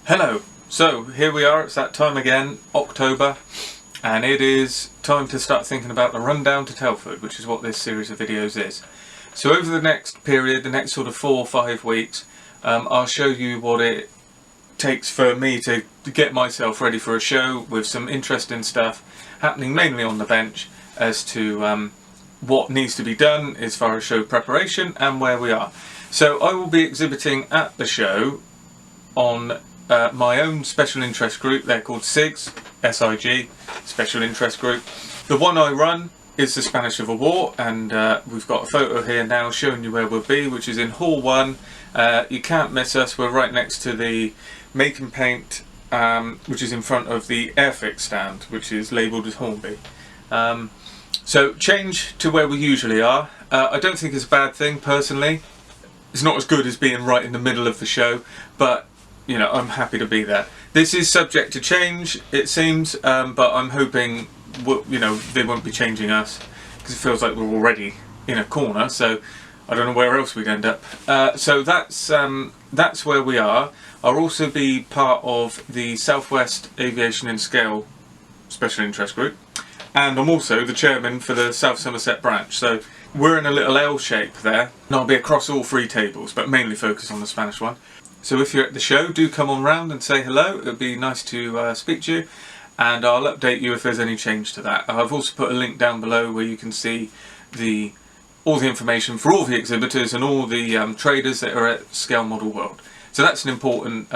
Hello, so here we are, it's that time again, October, and it is time to start thinking about the rundown to Telford, which is what this series of videos is. So over the next period, the next sort of 4 or 5 weeks, I'll show you what it takes for me to get myself ready for a show with some interesting stuff happening mainly on the bench as to what needs to be done as far as show preparation and where we are. So I will be exhibiting at the show on my own special interest group. They're called SIGs, S-I-G, Special Interest Group. The one I run is the Spanish Civil War, and we've got a photo here now showing you where we'll be, which is in Hall 1. You can't miss us, we're right next to the Make and Paint, which is in front of the Airfix stand, which is labelled as Hornby. So change to where we usually are. I don't think it's a bad thing personally. It's not as good as being right in the middle of the show, but you know, I'm happy to be there. This is subject to change, it seems, but I'm hoping, you know, they won't be changing us, because it feels like we're already in a corner, so I don't know where else we'd end up. So that's where we are. I'll also be part of the Southwest Aviation and Scale Special Interest Group, and I'm also the chairman for the South Somerset branch, so we're in a little L shape there, and I'll be across all 3 tables, but mainly focus on the Spanish one. So if you're at the show, do come on round and say hello. It would be nice to speak to you, and I'll update you if there's any change to that. I've also put a link down below where you can see all the information for all the exhibitors and all the traders that are at Scale Model World. So that's an important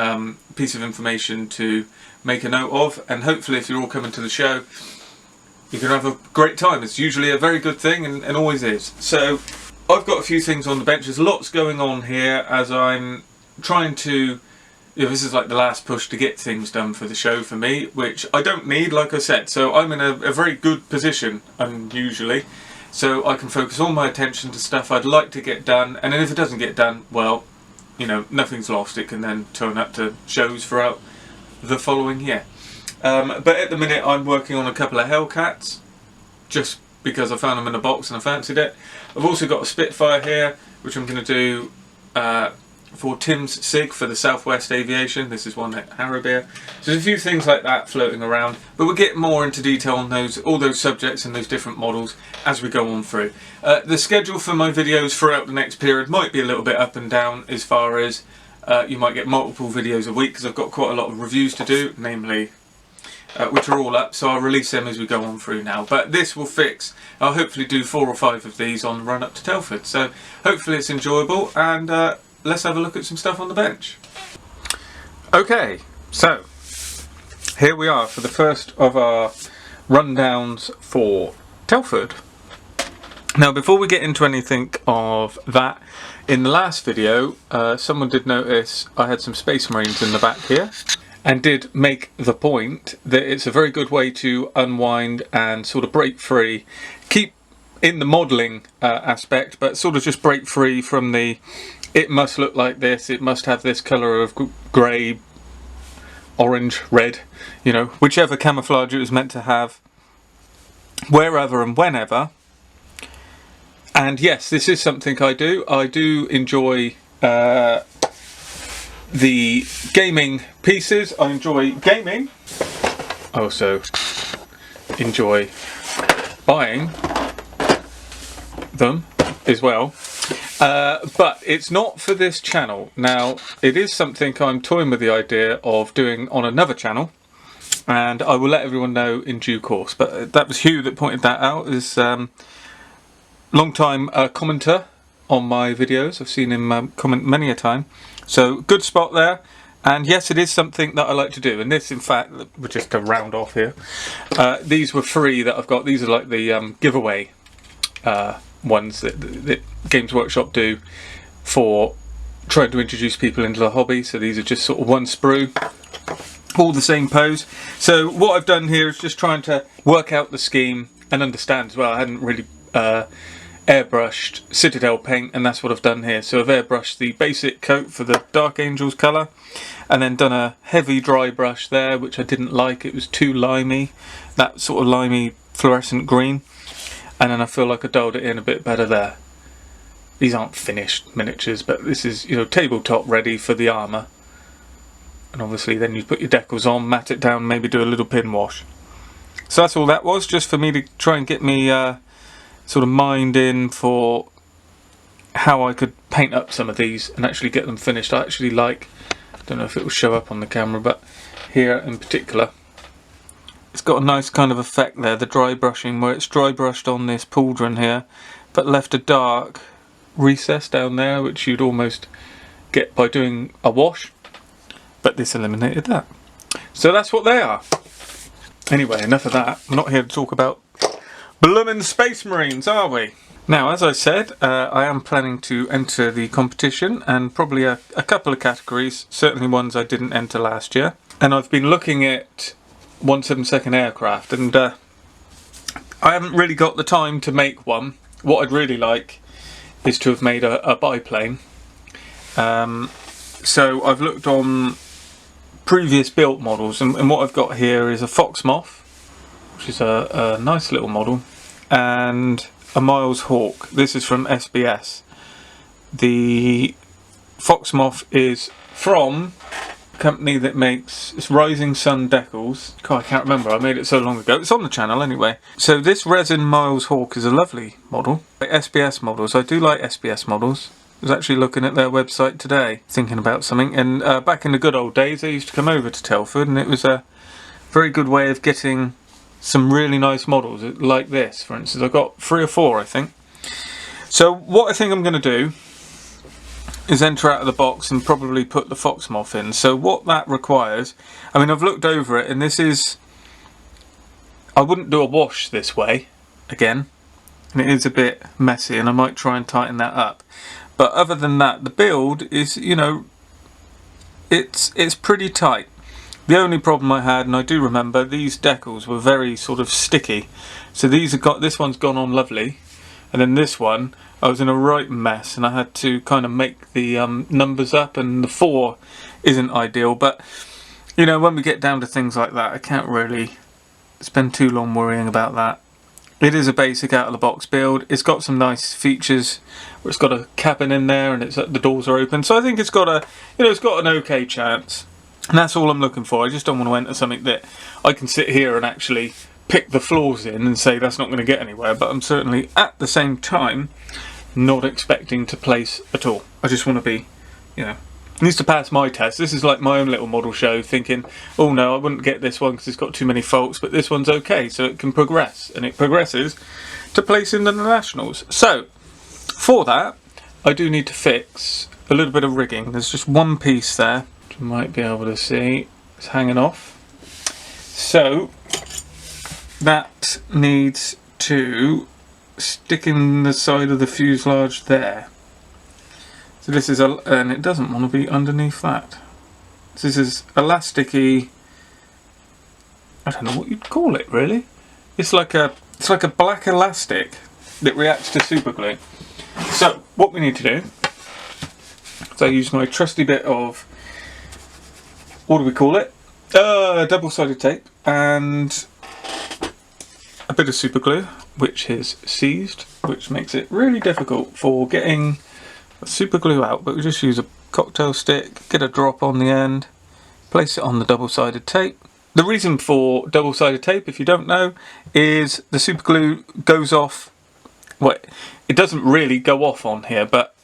piece of information to make a note of, and hopefully if you're all coming to the show, you can have a great time. It's usually a very good thing, and always is. So I've got a few things on the bench. There's lots going on here as I'm trying to, you know, this is like the last push to get things done for the show for me, which I don't need, like I said. So I'm in a very good position, unusually, so I can focus all my attention to stuff I'd like to get done, and then if it doesn't get done, well, you know, nothing's lost. It can then turn up to shows throughout the following year. But at the minute I'm working on a couple of Hellcats, just because I found them in a box and I fancied it. I've also got a Spitfire here, which I'm going to do for Tim's SIG for the Southwest Aviation. This is one at Harrowbeer. So there's a few things like that floating around, but we'll get more into detail on all those subjects and those different models as we go on through. The schedule for my videos throughout the next period might be a little bit up and down, as far as you might get multiple videos a week, because I've got quite a lot of reviews to do, namely which are all up, so I'll release them as we go on through now. But this will fix, I'll hopefully do 4 or 5 of these on the run up to Telford, so hopefully it's enjoyable, and let's have a look at some stuff on the bench. Okay, so here we are for the first of our rundowns for Telford. Now before we get into anything of that, in the last video someone did notice I had some Space Marines in the back here, and did make the point that it's a very good way to unwind and sort of break free, keep in the modelling aspect, but sort of just break free from the it must look like this, it must have this colour of grey, orange, red, you know, whichever camouflage it was meant to have, wherever and whenever. And yes, this is something I do. I do enjoy the gaming pieces. I enjoy gaming. I also enjoy buying them as well. But it's not for this channel. Now, it is something I'm toying with the idea of doing on another channel, and I will let everyone know in due course. But that was Hugh that pointed that out, as long time commenter on my videos. I've seen him comment many a time. So good spot there, and yes, it is something that I like to do. And this, in fact, we'll just go round off here. These were free that I've got. These are like the giveaway ones that Games Workshop do for trying to introduce people into the hobby. So these are just sort of one sprue, all the same pose. So what I've done here is just trying to work out the scheme and understand as well. I hadn't really airbrushed Citadel paint, and that's what I've done here. So I've airbrushed the basic coat for the Dark Angels colour, and then done a heavy dry brush there, which I didn't like. It was too limey, that sort of limey fluorescent green, and then I feel like I dialed it in a bit better there. These aren't finished miniatures, but this is, you know, tabletop ready for the armour. and obviously then you put your decals on, mat it down, maybe do a little pin wash. So that's all that was, just for me to try and get me sort of mind in for how I could paint up some of these and actually get them finished. I actually like, I don't know if it will show up on the camera, but here in particular, it's got a nice kind of effect there, the dry brushing, where it's dry brushed on this pauldron here, but left a dark recess down there, which you'd almost get by doing a wash, but this eliminated that. So that's what they are. Anyway, enough of that. We're not here to talk about bloomin' Space Marines, are we? Now, as I said, I am planning to enter the competition, and probably a couple of categories, certainly ones I didn't enter last year. And I've been looking at 1/72 aircraft, and I haven't really got the time to make one. What I'd really like is to have made a biplane. So I've looked on previous built models, and what I've got here is a Fox Moth, which is a nice little model, and a Miles Hawk. This is from SBS. The Fox Moth is from a company that makes Rising Sun decals. God, I can't remember, I made it so long ago. It's on the channel anyway. So this resin Miles Hawk is a lovely model. Like SBS models, I do like SBS models. I was actually looking at their website today, thinking about something, and back in the good old days they used to come over to Telford, and it was a very good way of getting some really nice models, like this for instance. I've got 3 or 4 I think. So what I think I'm going to do is enter out of the box and probably put the Fox Moth in. So what that requires, I mean, I've looked over it, and this is, I wouldn't do a wash this way again, and it is a bit messy, and I might try and tighten that up. But other than that, the build is, you know, it's pretty tight. The only problem I had, and I do remember, these decals were very sort of sticky. So these have got, this one's gone on lovely, and then this one, I was in a right mess, and I had to kind of make the numbers up, and the 4 isn't ideal. But, you know, when we get down to things like that, I can't really spend too long worrying about that. It is a basic out-of-the-box build. It's got some nice features where it's got a cabin in there, and it's the doors are open. So I think it's got a, you know, it's got an okay chance. And that's all I'm looking for. I just don't want to enter something that I can sit here and actually pick the flaws in and say that's not going to get anywhere. But I'm certainly, at the same time, not expecting to place at all. I just want to be, you know, it needs to pass my test. This is like my own little model show, thinking, oh no, I wouldn't get this one because it's got too many faults, but this one's okay, so it can progress. And it progresses to place in the nationals. So, for that, I do need to fix a little bit of rigging. There's just one piece there, which you might be able to see. It's hanging off. So, that needs to stick in the side of the fuselage there. So this is and it doesn't want to be underneath that. So this is elasticy. I don't know what you'd call it really. It's like a black elastic that reacts to super glue. So what we need to do is I use my trusty bit of, what do we call it? Double-sided tape and a bit of super glue, which is seized, which makes it really difficult for getting super glue out, but we just use a cocktail stick, get a drop on the end, place it on the double-sided tape. The reason for double-sided tape, if you don't know, is the super glue goes off, well, it doesn't really go off on here, but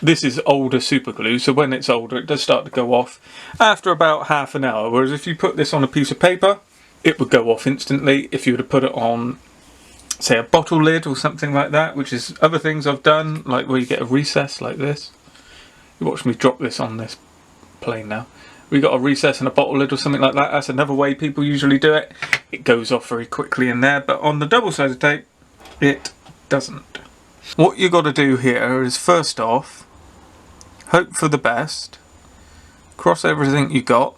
this is older super glue, so when it's older it does start to go off after about half an hour, whereas if you put this on a piece of paper, it would go off instantly. If you were to put it on, say, a bottle lid or something like that, which is other things I've done, like where you get a recess like this. You watch me drop this on this plane now. We got a recess and a bottle lid or something like that. That's another way people usually do it. It goes off very quickly in there, but on the double-sided tape, it doesn't. What you got to do here is, first off, hope for the best, cross everything you got,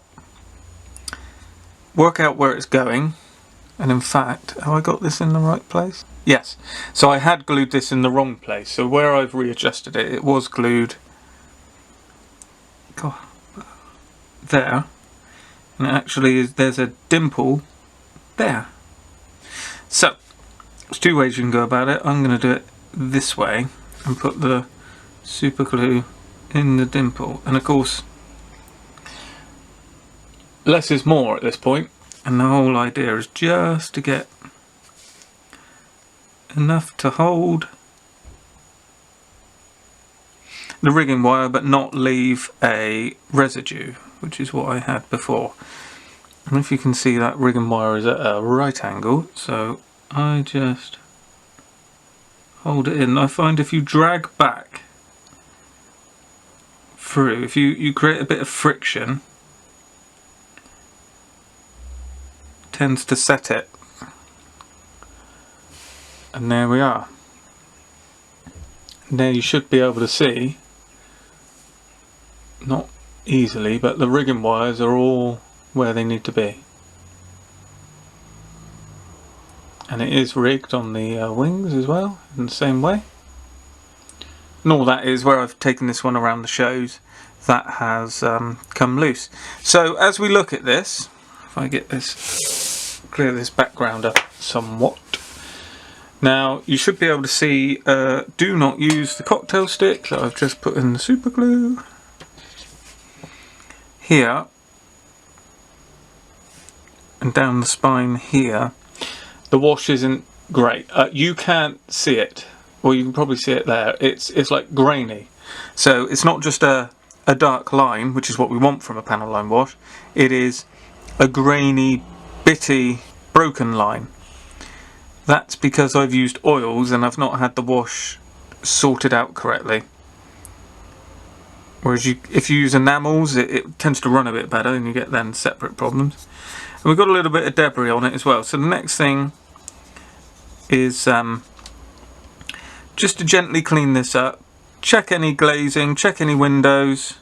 work out where it's going. And in fact, have I got this in the right place? Yes. So I had glued this in the wrong place. So where I've readjusted it, it was glued there. And it actually is, there's a dimple there. So, there's 2 ways you can go about it. I'm going to do it this way and put the super glue in the dimple. And of course, less is more at this point, and the whole idea is just to get enough to hold the rigging wire but not leave a residue, which is what I had before. And if you can see, that rigging wire is at a right angle, so I just hold it in. I find if you drag back through, if you create a bit of friction, it tends to set it. And there we are. Now you should be able to see, not easily, but the rigging wires are all where they need to be. And it is rigged on the wings as well, in the same way. And all that is where I've taken this one around the shows, that has come loose. So as we look at this, if I get this, clear this background up somewhat. Now you should be able to see, do not use the cocktail stick that I've just put in the super glue. Here, and down the spine here, the wash isn't great. You can't see it, well you can probably see it there, it's like grainy. So it's not just a dark line, which is what we want from a panel line wash, it is a grainy, bitty, broken line. That's because I've used oils and I've not had the wash sorted out correctly. Whereas if you use enamels, it tends to run a bit better and you get then separate problems. And we've got a little bit of debris on it as well. So the next thing is just to gently clean this up, check any glazing, check any windows.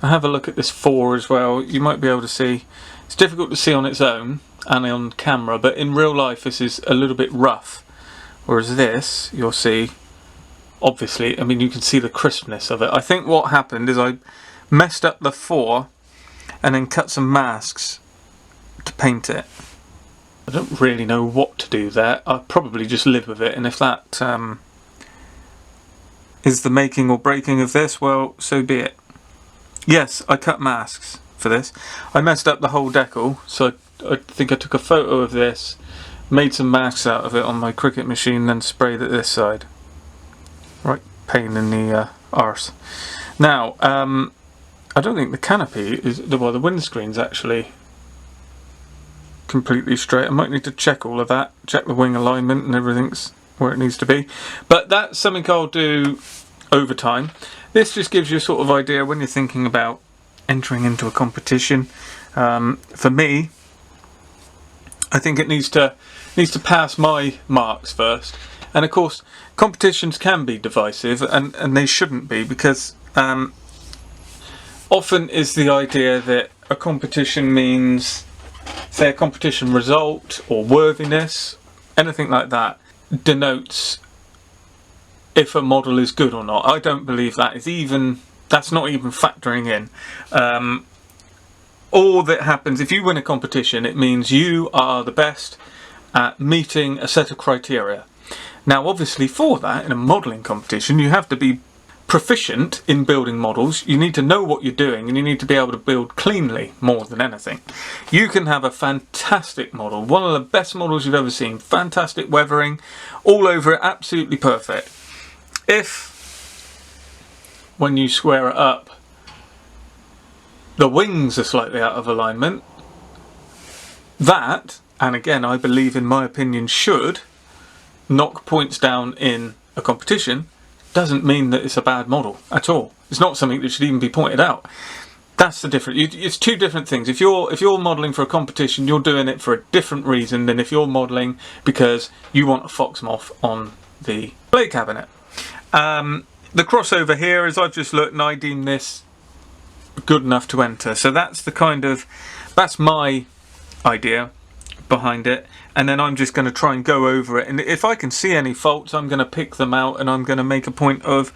I have a look at this 4 as well. You might be able to see, it's difficult to see on its own and on camera, but in real life this is a little bit rough. Whereas this, you'll see, obviously, I mean you can see the crispness of it. I think what happened is I messed up the 4 and then cut some masks to paint it. I don't really know what to do there. I'll probably just live with it, and if that is the making or breaking of this, well, so be it. Yes, I cut masks for this. I messed up the whole decal, so I think I took a photo of this, made some masks out of it on my Cricut machine, then sprayed it this side. Right, pain in the arse. Now, I don't think the canopy is, well, the windscreen's actually completely straight. I might need to check all of that, check the wing alignment and everything's where it needs to be. But that's something I'll do over time. This just gives you a sort of idea when you're thinking about entering into a competition. For me, I think it needs to pass my marks first. And of course, competitions can be divisive, and they shouldn't be, because often is the idea that a competition means, say, a competition result or worthiness, anything like that, denotes if a model is good or not. I don't believe that is even, that's not even factoring in. All that happens, if you win a competition, it means you are the best at meeting a set of criteria. Now obviously for that, in a modelling competition, you have to be proficient in building models. You need to know what you're doing, and you need to be able to build cleanly more than anything. You can have a fantastic model, one of the best models you've ever seen, fantastic weathering, all over it, absolutely perfect. If, when you square it up, the wings are slightly out of alignment, that, and again I believe in my opinion should, knock points down in a competition, doesn't mean that it's a bad model at all. It's not something that should even be pointed out. That's the difference. It's two different things. If you're modelling for a competition, you're doing it for a different reason than if you're modelling because you want a fox moth on the blade cabinet. The crossover here is, I've just looked and I deem this good enough to enter. So that's the kind of, that's my idea behind it, and then I'm just going to try and go over it, and if I can see any faults I'm going to pick them out and I'm going to make a point of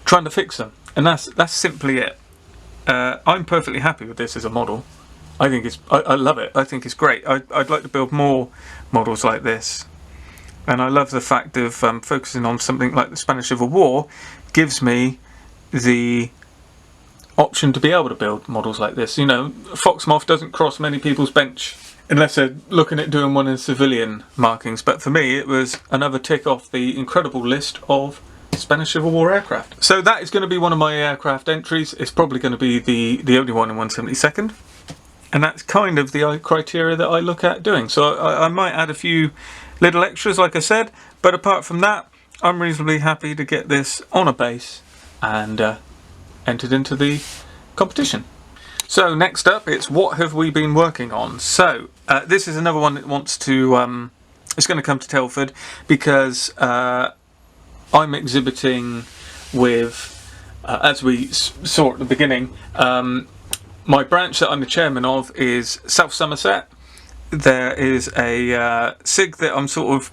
trying to fix them, and that's simply it. I'm perfectly happy with this as a model. I think it's, I love it. I think it's great. I'd like to build more models like this, and I love the fact of focusing on something like the Spanish Civil War gives me the option to be able to build models like this. You know, Fox Moth doesn't cross many people's bench unless they're looking at doing one in civilian markings, but for me it was another tick off the incredible list of Spanish Civil War aircraft. So that is going to be one of my aircraft entries. It's probably going to be the only one in 172nd, and that's kind of the criteria that I look at doing. So I might add a few little extras, like I said, but apart from that, I'm reasonably happy to get this on a base and entered into the competition. So next up, it's what have we been working on. So this is another one that wants to it's going to come to Telford because I'm exhibiting with as we saw at the beginning, my branch that I'm the chairman of is South Somerset. There is a SIG that I'm sort of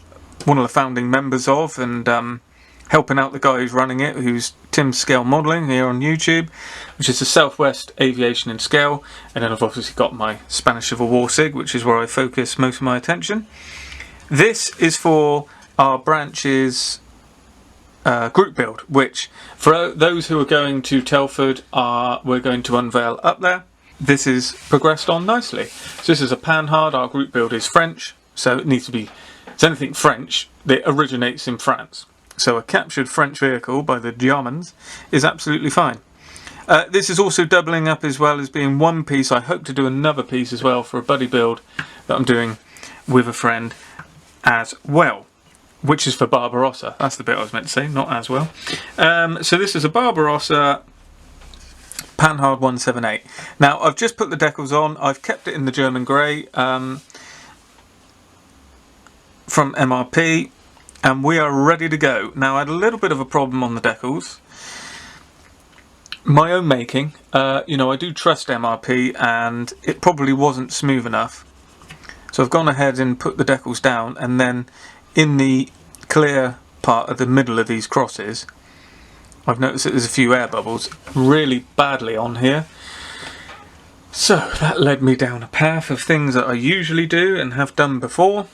one of the founding members of, and helping out the guy who's running it, who's Tim Scale Modelling here on YouTube, which is the Southwest Aviation and Scale. And then I've obviously got my Spanish Civil War SIG, which is where I focus most of my attention. This is for our branch's group build, which for those who are going to Telford, we're going to unveil up there. This is progressed on nicely. So this is a Panhard. Our group build is French, so it needs to be, it's anything French that originates in France. So a captured French vehicle by the Germans is absolutely fine. This is also doubling up as well as being one piece. I hope to do another piece as well for a buddy build that I'm doing with a friend as well, which is for Barbarossa. That's the bit I was meant to say, not as well. So this is a Barbarossa Panhard 178. Now I've just put the decals on. I've kept it in the German grey from MRP, and we are ready to go. Now I had a little bit of a problem on the decals. My own making, you know, I do trust MRP, and it probably wasn't smooth enough. So I've gone ahead and put the decals down, and then in the clear part of the middle of these crosses, I've noticed that there's a few air bubbles really badly on here. So that led me down a path of things that I usually do and have done before,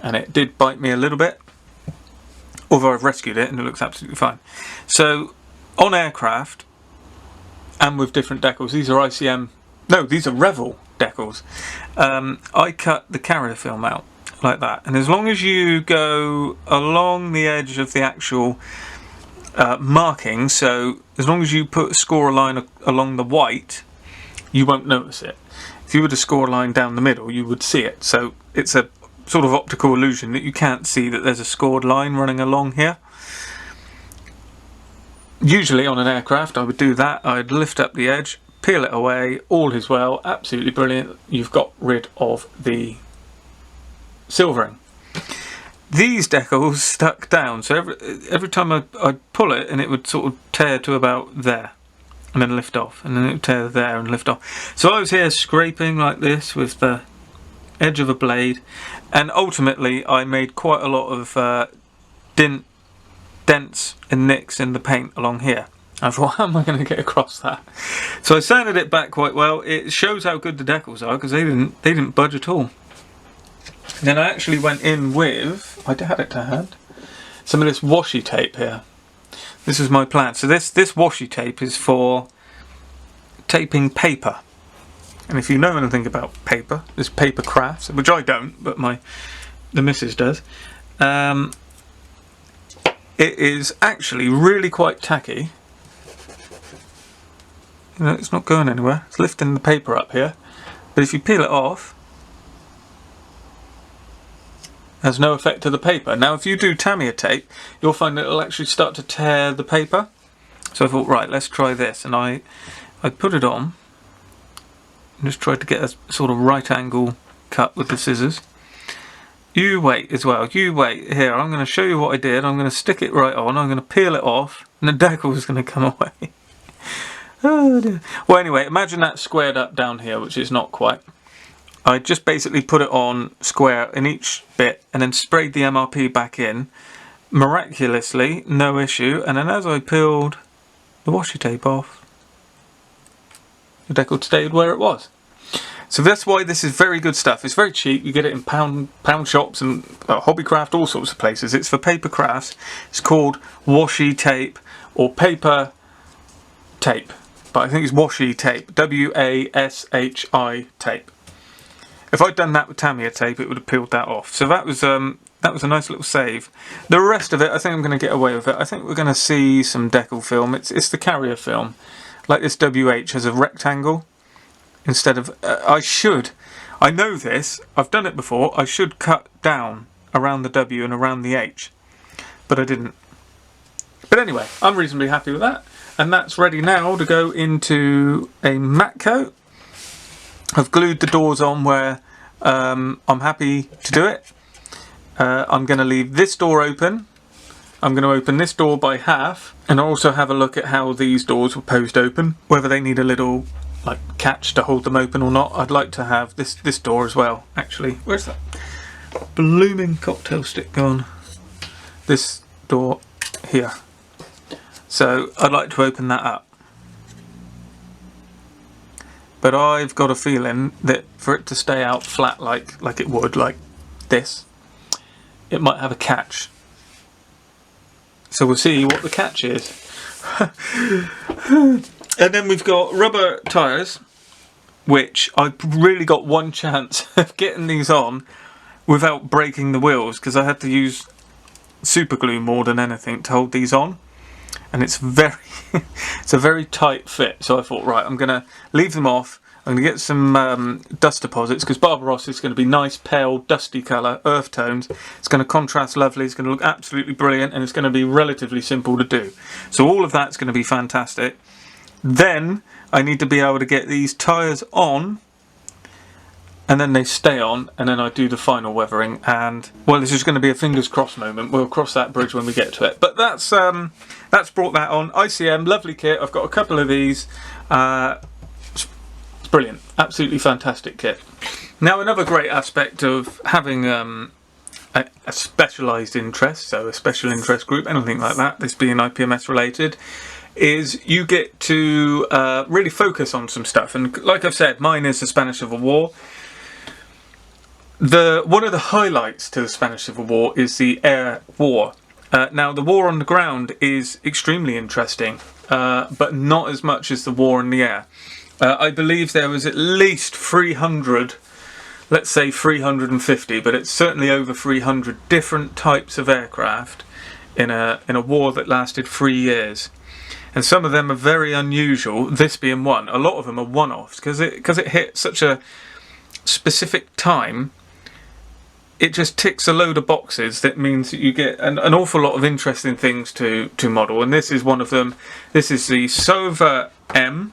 and it did bite me a little bit, although I've rescued it and it looks absolutely fine. So on aircraft and with different decals, these are ICM, no, these are Revel decals. I cut the carrier film out like that, and as long as you go along the edge of the actual marking, so as long as you put a score line along the white, you won't notice it. If you were to score a line down the middle, you would see it. So it's a sort of optical illusion that you can't see that there's a scored line running along here. Usually on an aircraft I would do that. I'd lift up the edge, peel it away, all is well, absolutely brilliant. You've got rid of the silvering. These decals stuck down, so every time I'd pull it, and it would sort of tear to about there, and then lift off, and then it would tear there and lift off. So I was here scraping like this with the edge of a blade, and ultimately I made quite a lot of dents and nicks in the paint along here. I thought, how am I going to get across that? So I sanded it back quite well. It shows how good the decals are because they didn't budge at all. Then I actually went in with, I had it to hand, some of this washi tape here. This is my plan. So this washi tape is for taping paper. And if you know anything about paper, this paper crafts, which I don't, but the missus does. It is actually really quite tacky. You know, it's not going anywhere. It's lifting the paper up here. But if you peel it off, has no effect to the paper. Now if you do Tamiya tape, you'll find that it'll actually start to tear the paper. So I thought, right, let's try this, and I put it on and just tried to get a sort of right angle cut with the scissors. You wait as well, you wait. Here, I'm going to show you what I did. I'm going to stick it right on, I'm going to peel it off, and the decal is going to come away. Oh dear. Well anyway, imagine that squared up down here, which is not quite. I just basically put it on square in each bit and then sprayed the MRP back in. Miraculously, no issue. And then as I peeled the washi tape off, the decal stayed where it was. So that's why this is very good stuff. It's very cheap. You get it in pound shops and Hobbycraft, all sorts of places. It's for paper crafts. It's called washi tape or paper tape. but I think it's washi tape, W-A-S-H-I tape. If I'd done that with Tamiya tape, it would have peeled that off. So that was a nice little save. The rest of it, I think I'm going to get away with it. I think we're going to see some decal film. It's the carrier film. Like this WH has a rectangle instead of... I know this, I've done it before, I should cut down around the W and around the H, but I didn't. But anyway, I'm reasonably happy with that, and that's ready now to go into a matte coat. I've glued the doors on where I'm happy to do it. I'm going to leave this door open. I'm going to open this door by half, and I'll also have a look at how these doors were posed open, whether they need a little like catch to hold them open or not. I'd like to have this door as well, actually. Where's that blooming cocktail stick gone? This door here. So I'd like to open that up. But I've got a feeling that for it to stay out flat like it would, like this, it might have a catch. So we'll see what the catch is. And then we've got rubber tyres, which I've really got one chance of getting these on without breaking the wheels, because I had to use super glue more than anything to hold these on. And it's it's a very tight fit. So I thought, right, I'm going to leave them off. I'm going to get some dust deposits, because Barbaros is going to be nice, pale, dusty colour, earth tones. It's going to contrast lovely, it's going to look absolutely brilliant, and it's going to be relatively simple to do. So all of that's going to be fantastic. Then I need to be able to get these tyres on, and then they stay on, and then I do the final weathering. And well, this is going to be a fingers crossed moment. We'll cross that bridge when we get to it. But that's brought that on. ICM, lovely kit. I've got a couple of these. It's brilliant, absolutely fantastic kit. Now, another great aspect of having a specialised interest, so a special interest group, anything like that, this being IPMS related, is you get to really focus on some stuff. And like I've said, mine is the Spanish Civil War. One of the highlights to the Spanish Civil War is the air war. Now, the war on the ground is extremely interesting, but not as much as the war in the air. I believe there was at least 300, let's say 350, but it's certainly over 300 different types of aircraft in a war that lasted 3 years. And some of them are very unusual, this being one. A lot of them are one-offs, because it hit such a specific time. It just ticks a load of boxes. That means that you get an awful lot of interesting things to model, and this is one of them. This is the Sova M,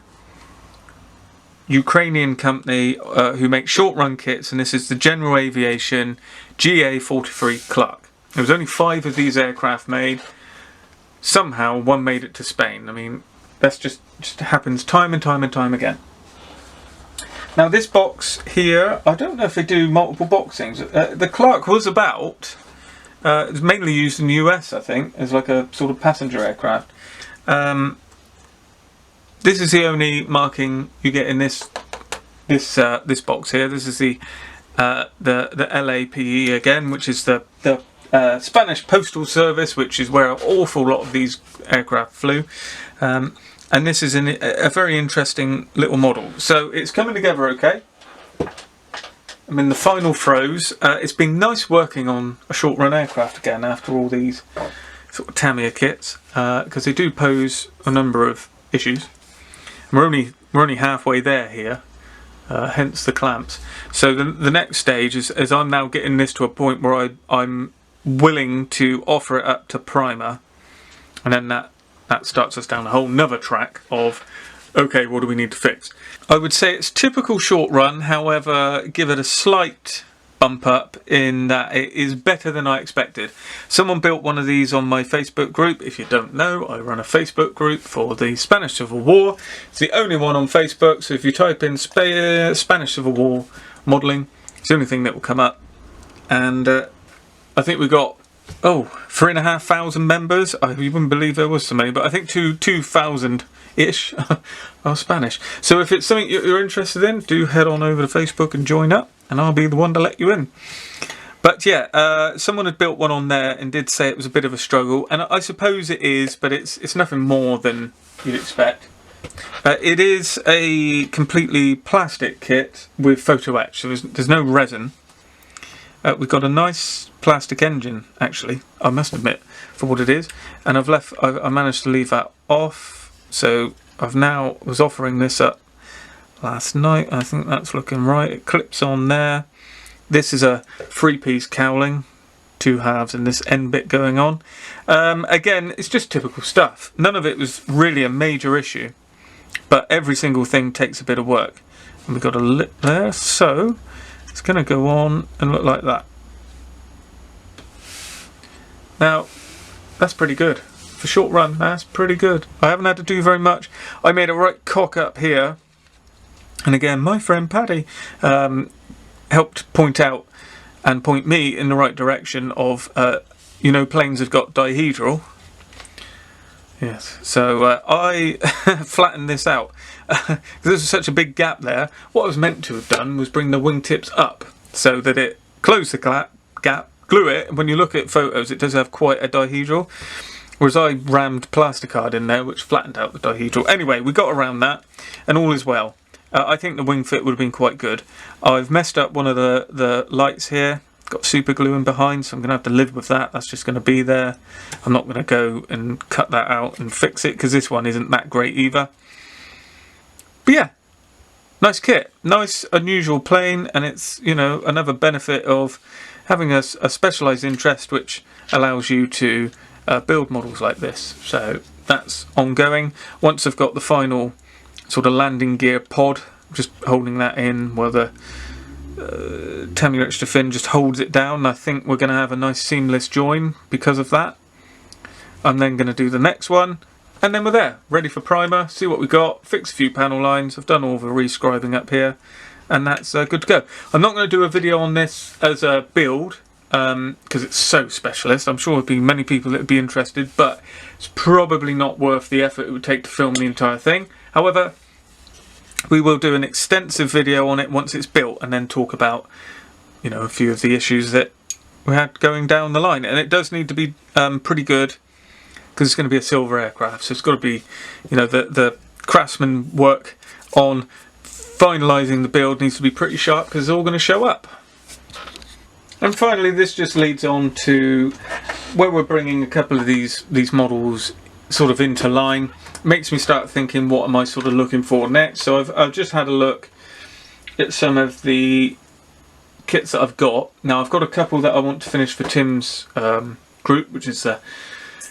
Ukrainian company who make short-run kits, and this is the General Aviation GA-43 Clark. There was only 5 of these aircraft made. Somehow one made it to Spain. I mean, that's just happens time and time and time again. Now this box here, I don't know if they do multiple boxings. The Clark was it was mainly used in the US, I think, as like a sort of passenger aircraft. This is the only marking you get in this box here. This is the LAPE again, which is the Spanish Postal Service, which is where an awful lot of these aircraft flew. And this is a very interesting little model. So it's coming together okay. I'm in the final throes. It's been nice working on a short run aircraft again after all these sort of Tamiya kits, because they do pose a number of issues. We're only halfway there here, hence the clamps. So the next stage is I'm now getting this to a point where I'm willing to offer it up to primer, and then that starts us down a whole nother track of, okay, what do we need to fix? I would say it's typical short run, however, give it a slight bump up in that it is better than I expected. Someone built one of these on my Facebook group. If you don't know, I run a Facebook group for the Spanish Civil War. It's the only one on Facebook, so if you type in Spanish Civil War modelling, it's the only thing that will come up. And I think we got 3,500 members. You wouldn't believe there was so many, but I think 2,000-ish are Spanish. So if it's something you're interested in, do head on over to Facebook and join up, and I'll be the one to let you in. But yeah, someone had built one on there and did say it was a bit of a struggle, and I suppose it is, but it's nothing more than you'd expect. It is a completely plastic kit with photo etch, so there's no resin. We've got a nice plastic engine, actually, I must admit, for what it is. And I managed to leave that off, so I've now was offering this up last night. I think that's looking right. It clips on there. This is a 3-piece cowling, 2 halves and this end bit going on. Again, it's just typical stuff. None of it was really a major issue, but every single thing takes a bit of work. And we've got a lip there, so it's going to go on and look like that. Now, that's pretty good. For short run, that's pretty good. I haven't had to do very much. I made a right cock up here. And again, my friend Paddy helped point out and point me in the right direction of, you know, planes have got dihedral. Yes, so I flattened this out. There's such a big gap there. What I was meant to have done was bring the wingtips up so that it closed the gap, glue it, and when you look at photos it does have quite a dihedral. Whereas I rammed plasticard in there which flattened out the dihedral. Anyway, we got around that and all is well. I think the wing fit would have been quite good. I've messed up one of the lights here. Got super glue in behind, so I'm going to have to live with that. That's just going to be there. I'm not going to go and cut that out and fix it because this one isn't that great either. But yeah, nice kit. Nice, unusual plane, and it's, you know, another benefit of having a specialised interest which allows you to build models like this. So that's ongoing. Once I've got the final sort of landing gear pod, just holding that in while the Tamiya extra fin just holds it down. I think we're going to have a nice seamless join because of that. I'm then going to do the next one, and then we're there, ready for primer, see what we got, fix a few panel lines. I've done all the rescribing up here, and that's good to go. I'm not going to do a video on this as a build because it's so specialist. I'm sure there'd be many people that would be interested, but it's probably not worth the effort it would take to film the entire thing. However, we will do an extensive video on it once it's built and then talk about, you know, a few of the issues that we had going down the line. And it does need to be pretty good because it's going to be a silver aircraft, so it's got to be, you know, the craftsman work on finalising the build needs to be pretty sharp because it's all going to show up. And finally, this just leads on to where we're bringing a couple of these models sort of into line. Makes me start thinking, what am I sort of looking for next? So I've just had a look at some of the kits that I've got. Now I've got a couple that I want to finish for Tim's group, which is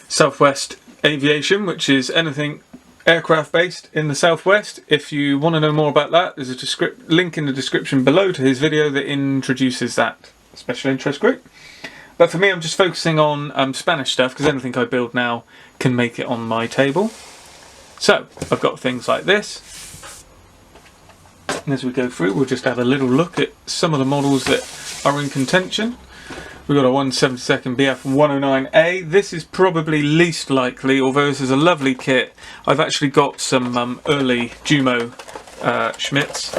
Southwest Aviation, which is anything aircraft based in the Southwest. If you want to know more about that, there's a link in the description below to his video that introduces that special interest group. But for me, I'm just focusing on Spanish stuff because anything I build now can make it on my table. So I've got things like this, and as we go through we'll just have a little look at some of the models that are in contention. We've got a 172nd BF 109A. This is probably least likely, although this is a lovely kit. I've actually got some early Jumo Schmitz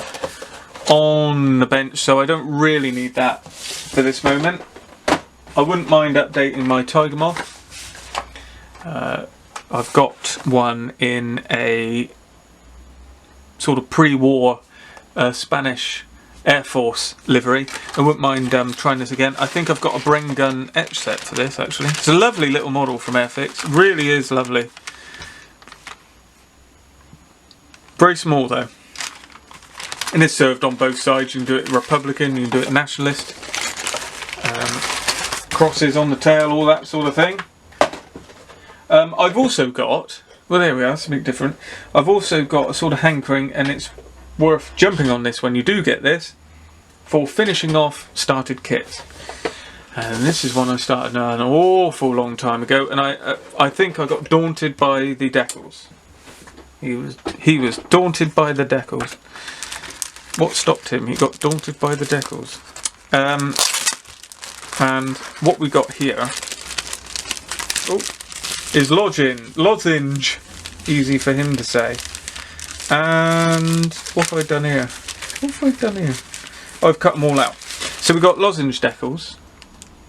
on the bench, so I don't really need that for this moment. I wouldn't mind updating my Tiger Moth. I've got one in a sort of pre-war Spanish Air Force livery. I wouldn't mind trying this again. I think I've got a Brain Gun etch set for this actually. It's a lovely little model from Airfix. It really is lovely. Very small though. And it's served on both sides. You can do it Republican, you can do it Nationalist. Crosses on the tail, all that sort of thing. I've also got, well there we are, something different. I've also got a sort of hankering, and it's worth jumping on this when you do get this, for finishing off started kits. And this is one I started an awful long time ago, and I think I got daunted by the decals. He was daunted by the decals. What stopped him? He got daunted by the decals. And what we got here is lozenge, easy for him to say. And what have I done here? I've cut them all out. So we've got lozenge decals.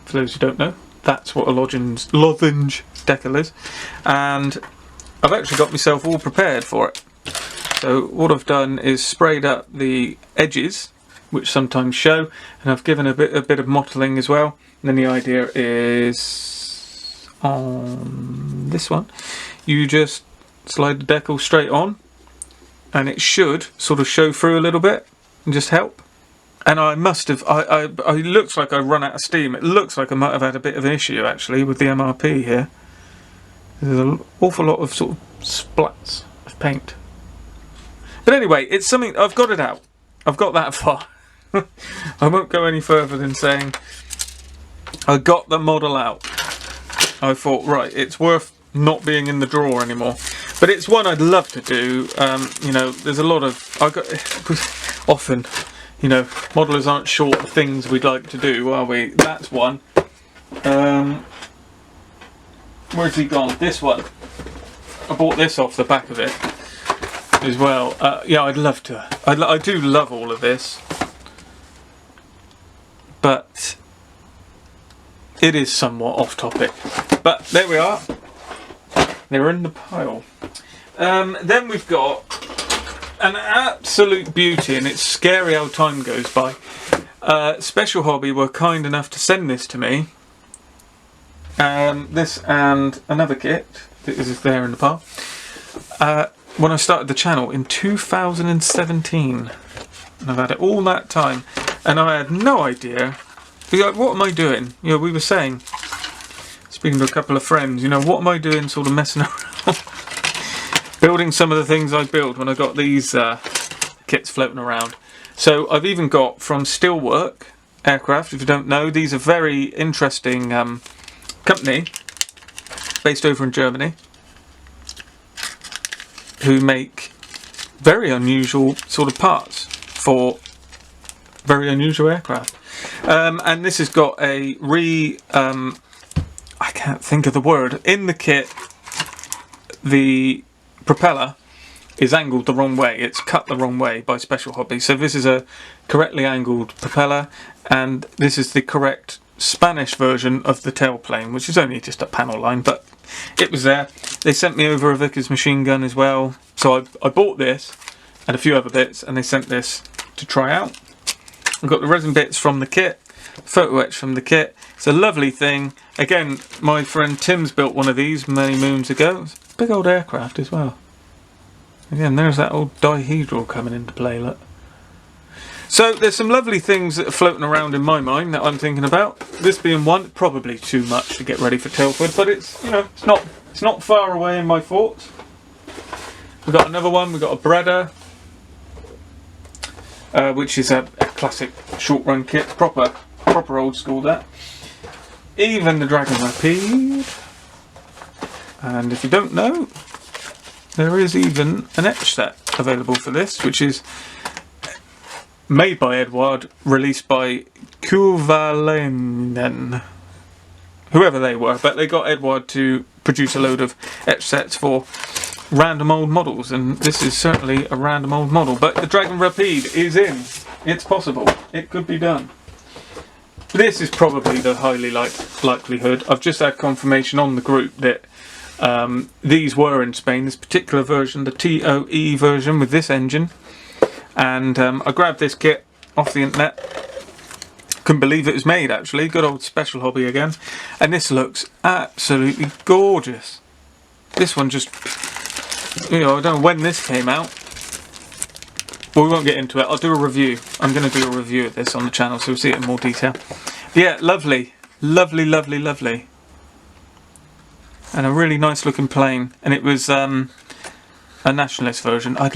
For those who don't know, that's what a lozenge decal is. And I've actually got myself all prepared for it. So what I've done is sprayed up the edges, which sometimes show, and I've given a bit of mottling as well. And then the idea is on this one, you just slide the decal straight on, and it should sort of show through a little bit and just help. And I must have, it looks like I run out of steam. It looks like I might have had a bit of an issue actually with the MRP here. There's an awful lot of sort of splats of paint. But anyway, it's something, I've got it out. I've got that far. I won't go any further than saying I got the model out. I thought, right, it's worth not being in the drawer anymore. But it's one I'd love to do. You know, there's a lot of, often, you know, modelers aren't short of things we'd like to do, are we? That's one. Where's he gone? This one. I bought this off the back of it as well. Yeah, I'd love to. I do love all of this. But it is somewhat off topic. But there we are. They're in the pile. Then we've got an absolute beauty, and it's scary how time goes by. Special Hobby were kind enough to send this to me. This and another kit that is there in the pile. When I started the channel in 2017. And I've had it all that time. And I had no idea. Like, what am I doing? You know, we were saying, speaking to a couple of friends, you know, what am I doing sort of messing around? Building some of the things I built when I got these kits floating around. So I've even got from Steelwork Aircraft, if you don't know, these are very interesting company based over in Germany who make very unusual sort of parts for very unusual aircraft. And this has got a I can't think of the word. In the kit, the propeller is angled the wrong way. It's cut the wrong way by Special Hobby. So this is a correctly angled propeller, and this is the correct Spanish version of the tailplane, which is only just a panel line, but it was there. They sent me over a Vickers machine gun as well. So I bought this and a few other bits, and they sent this to try out. I've got the resin bits from the kit, photo etch from the kit. It's a lovely thing. Again, my friend Tim's built one of these many moons ago. It's a big old aircraft as well. Again, there's that old dihedral coming into play, look. So there's some lovely things that are floating around in my mind that I'm thinking about. This being one, probably too much to get ready for Telford, but it's, you know, it's not far away in my thoughts. We've got another one. We've got a Breda, which is a classic short run kit, proper old school that. Even the Dragon Rapide, and if you don't know, there is even an etch set available for this, which is made by Edward, released by Kuvalenen, whoever they were, but they got Edward to produce a load of etch sets for random old models, and this is certainly a random old model. But the Dragon Rapide is in. It's possible. It could be done. This is probably the highly likelihood. I've just had confirmation on the group that these were in Spain. This particular version, the TOE version with this engine. And I grabbed this kit off the internet. Couldn't believe it was made, actually. Good old Special Hobby again. And this looks absolutely gorgeous. This one just, you know, I don't know when this came out. But we won't get into it. I'll do a review. I'm going to do a review of this on the channel, so we'll see it in more detail. But yeah, lovely. Lovely, lovely, lovely. And a really nice looking plane. And it was a nationalist version. I'd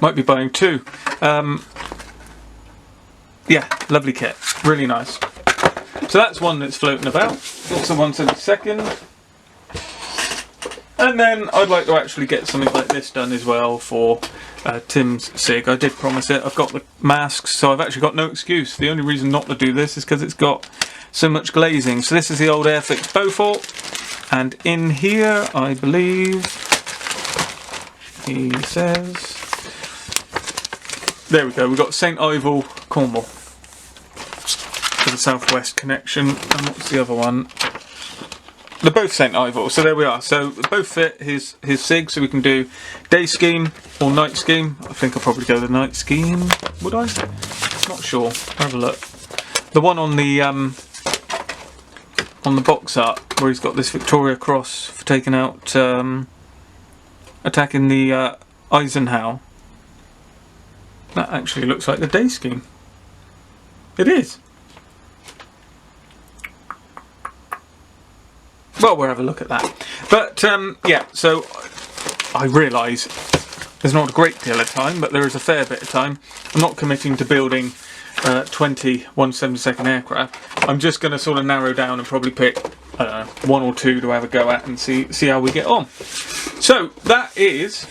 might be buying two. Yeah, lovely kit. Really nice. So that's one that's floating about. Also 1/72. And then I'd like to actually get something like this done as well for Tim's SIG. I did promise it. I've got the masks, so I've actually got no excuse. The only reason not to do this is because it's got so much glazing. So this is the old Airfix Beaufort. And in here, I believe, he says, there we go, we've got St Ivel, Cornwall for the southwest connection. And what's the other one? they're both St. Ivor, so there we are. So they both fit his SIG, so we can do day scheme or night scheme. I think I'll probably go the night scheme, would I? Not sure. Have a look. The one on the box art where he's got this Victoria Cross for taking out, attacking the Eisenhower. That actually looks like the day scheme. It is. Well, we'll have a look at that. But, yeah, so I realise there's not a great deal of time, but there is a fair bit of time. I'm not committing to building 20 1/72 aircraft. I'm just going to sort of narrow down and probably pick, I don't know, 1 or 2 to have a go at and see how we get on. So, that is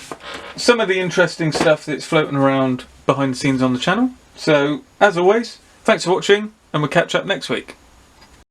some of the interesting stuff that's floating around behind the scenes on the channel. So, as always, thanks for watching, and we'll catch up next week.